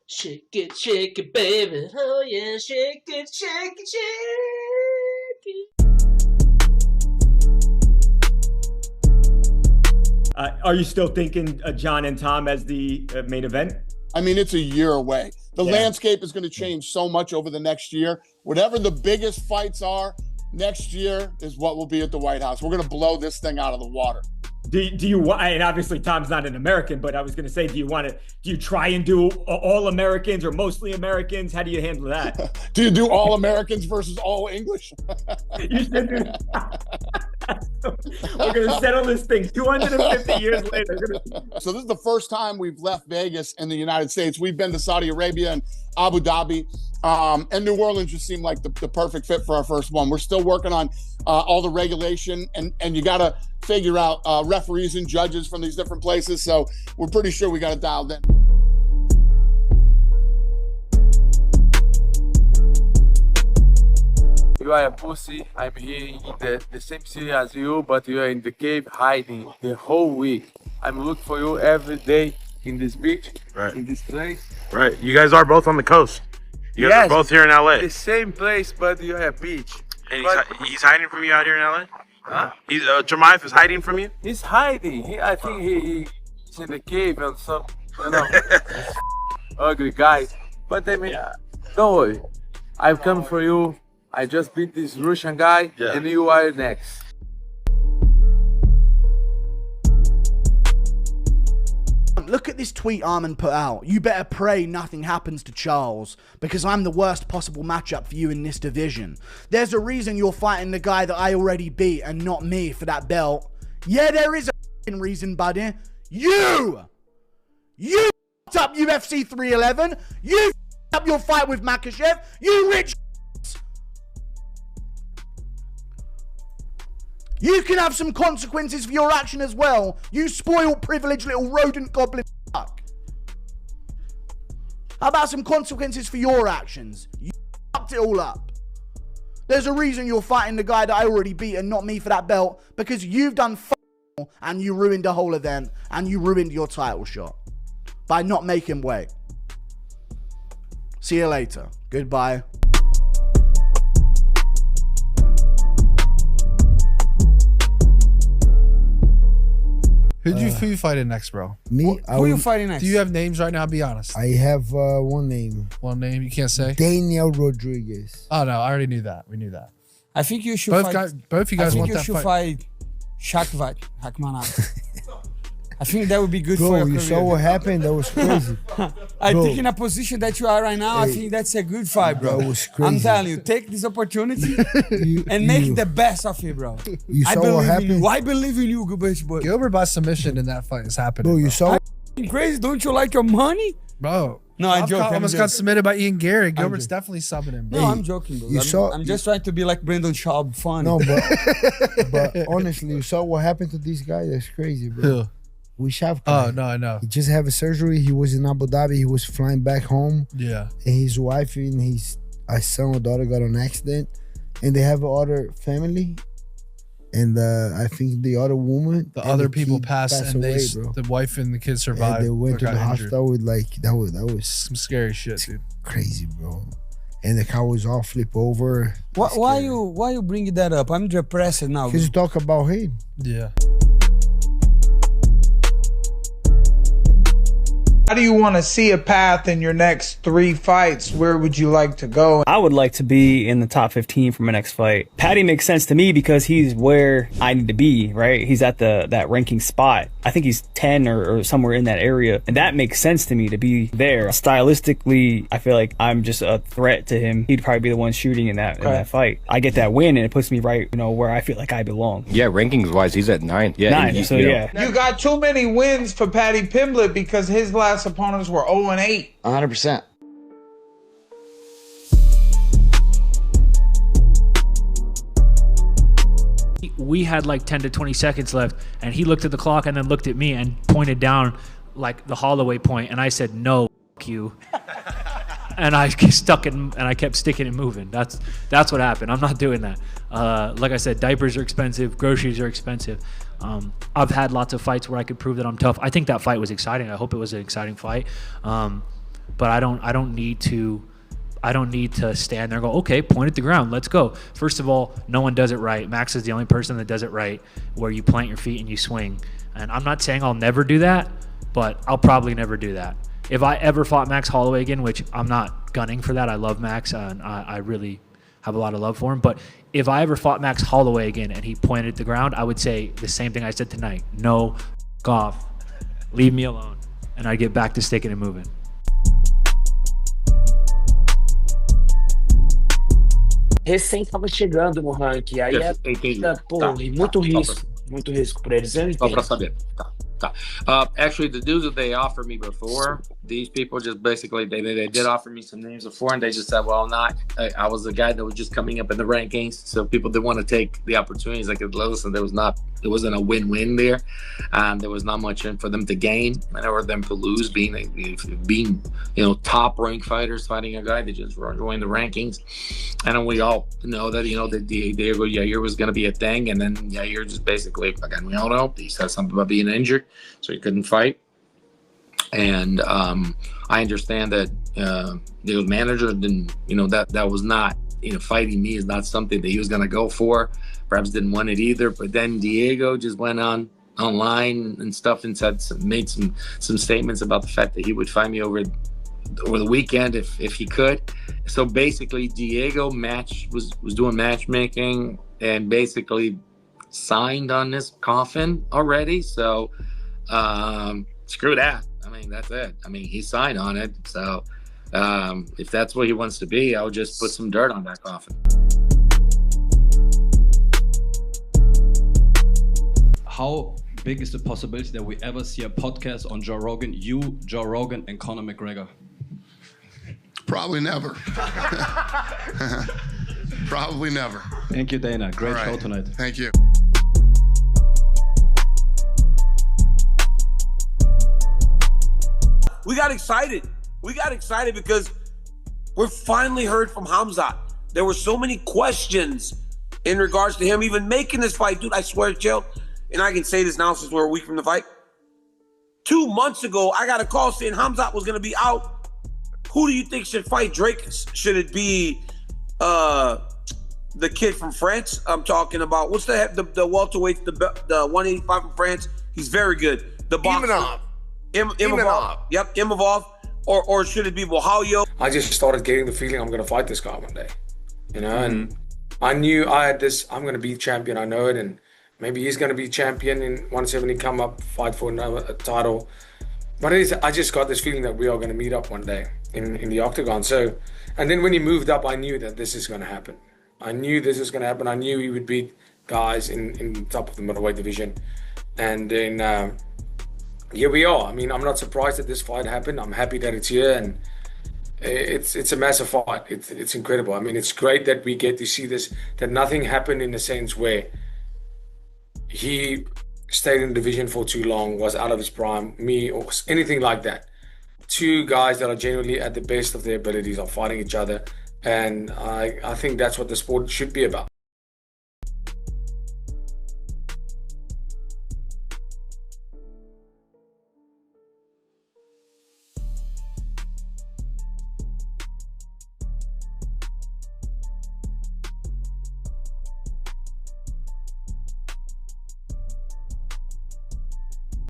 Shake it, baby. Oh yeah, shake it, shake it, shake it. Are you still thinking John and Tom as the main event? I mean, it's a year away. The landscape is going to change so much over the next year. Whatever the biggest fights are, next year is what will be at the White House. We're going to blow this thing out of the water. Do you, and obviously Tom's not an American, but I was going to say, do you try and do all Americans or mostly Americans? How do you handle that? Do you do all Americans versus all English? You should do We're going to settle this thing 250 years later. So this is the first time we've left Vegas in the United States. We've been to Saudi Arabia and Abu Dhabi, and New Orleans just seemed like the perfect fit for our first one. We're still working on all the regulation, and you got to figure out referees and judges from these different places. So we're pretty sure we got it dialed in. You are a pussy. I'm here in the same city as you, but you are in the cave hiding the whole week. I'm looking for you every day in this beach, in this place. Right. You guys are both on the coast. You guys are both here in LA. The same place, but you have beach. And he's hiding from you out here in LA? Huh? He's Chimaev is hiding from you? He's hiding. I think he's in the cave and some, ugly guy. But I mean, don't worry. I've come for you. I just beat this Russian guy, and you are next. Look at this tweet Arman put out. You better pray nothing happens to Charles, because I'm the worst possible matchup for you in this division. There's a reason you're fighting the guy that I already beat and not me for that belt. Yeah, there is a reason, buddy. You f***ed up UFC 311. You f***ed up your fight with Makhachev. You rich. You can have some consequences for your action as well. You spoiled, privileged little rodent goblin fuck. How about some consequences for your actions? You fucked it all up. There's a reason you're fighting the guy that I already beat and not me for that belt, because you've done all and you ruined the whole event and you ruined your title shot by not making weight. See you later. Goodbye. Who'd you fighting next, bro? Me? Who are you fighting next? Do you have names right now? Be honest. I have one name. One name you can't say? Daniel Rodriguez. Oh, no. I already knew that. We knew that. I think you should both you guys want that fight. I think you should fight Shakvat Hakmanat. I think that would be good for your career. You saw what happened? That was crazy. I think in a position that you are right now, I think that's a good fight, bro. That was crazy. I'm telling you, take this opportunity and make the best of it, bro. You saw what happened? I believe in you, Gilbert. Gilbert by submission in that fight is happening. Bro, you saw crazy? Don't you like your money? Bro. No, I'm joking. Almost got submitted by Ian Gary. Gilbert's definitely subbing him. No, I'm joking, bro. I'm just trying to be like Brendan Schaub, funny. No, but honestly, you saw what happened to this guy? That's crazy, bro. Who? We shot. Oh, no, I know. He just had a surgery. He was in Abu Dhabi. He was flying back home. Yeah. And his wife and his son or daughter got an accident. And they have other family. And I think the other woman. The other people passed and away, the wife and the kids survived. And they went to the hospital with that was some scary shit, dude. Crazy, bro. And the car was all flip over. Why you bring that up? I'm depressed now. Because you talk about him. Yeah. How do you want to see a path in your next 3 fights? Where would you like to go? I would like to be in the top 15 for my next fight. Paddy makes sense to me because he's where I need to be, right? He's at that ranking spot. I think he's 10 or somewhere in that area. And that makes sense to me to be there. Stylistically, I feel like I'm just a threat to him. He'd probably be the one shooting in that fight. I get that win and it puts me right, where I feel like I belong. Yeah, rankings wise, he's at 9. Yeah, 9, so yeah. You got too many wins for Paddy Pimblett because his last opponents were 0-8. 100%. We had like 10 to 20 seconds left, and he looked at the clock and then looked at me and pointed down like the Holloway point, and I said, "No, f*** you." And I stuck it, and I kept sticking and moving. That's what happened. I'm not doing that. Like I said, diapers are expensive, groceries are expensive. I've had lots of fights where I could prove that I'm tough. I think that fight was exciting. I hope it was an exciting fight. but I don't need to stand there and go, okay, point at the ground, let's go. First of all, no one does it right. Max is the only person that does it right, where you plant your feet and you swing. And I'm not saying I'll never do that, but I'll probably never do that. If I ever fought Max Holloway again, which I'm not gunning for that, I love Max and I really have a lot of love for him. But if I ever fought Max Holloway again and he pointed at the ground, I would say the same thing I said tonight. No, f*** off. Leave me alone. And I'd get back to sticking and moving. Recém tava chegando no ranking, aí Entendi. pô, Tá, e tá, muito risco pra eles, eu Só pra entendo. saber. Tá, tá. Actually, the dudes that they offered me before, these people just basically, they did offer me some names before, and they just said, well, I was the guy that was just coming up in the rankings, so people didn't want to take the opportunities. Like, listen, there wasn't a win-win there. There was not much for them to gain or them to lose, being top ranked fighters fighting a guy that just joined the rankings. And we all know that, that Diego Yair was going to be a thing, and then Yair just basically, again, we all know, he said something about being injured, so he couldn't fight. And I understand that the manager didn't, that was not, fighting me is not something that he was going to go for. Perhaps didn't want it either. But then Diego just went online and stuff and made some statements about the fact that he would fight me over the weekend if he could. So basically, Diego was doing matchmaking and basically signed on this coffin already. So screw that. I mean, that's it. I mean, he signed on it. So if that's what he wants to be, I'll just put some dirt on that coffin. How big is the possibility that we ever see a podcast on Joe Rogan, you, Joe Rogan, and Conor McGregor? Probably never. Probably never. Thank you, Dana. Great All right. show tonight. Thank you. We got excited. We got excited because we finally heard from Khamzat. There were so many questions in regards to him even making this fight. Dude, I swear, Joe, and I can say this now since we're a week from the fight. 2 months ago, I got a call saying Khamzat was going to be out. Who do you think should fight Dricus? Should it be the kid from France? I'm talking about, what's the welterweight, the 185 from France? He's very good. The boxer. Imavov. Yep, Imavov. Or should it be Bohalio? I just started getting the feeling I'm going to fight this guy one day. And I knew I had this, I'm going to be champion, I know it, and maybe he's going to be champion in 170, come up, fight for another title. But I just got this feeling that we are going to meet up one day in the octagon. So, and then when he moved up, I knew that this is going to happen. I knew this was going to happen. I knew he would beat guys in top of the middleweight division. And then here we are. I mean, I'm not surprised that this fight happened. I'm happy that it's here, and it's a massive fight. It's incredible. I mean, it's great that we get to see this, that nothing happened in the sense where he stayed in the division for too long, was out of his prime, me, or anything like that. Two guys that are genuinely at the best of their abilities are fighting each other, and I think that's what the sport should be about.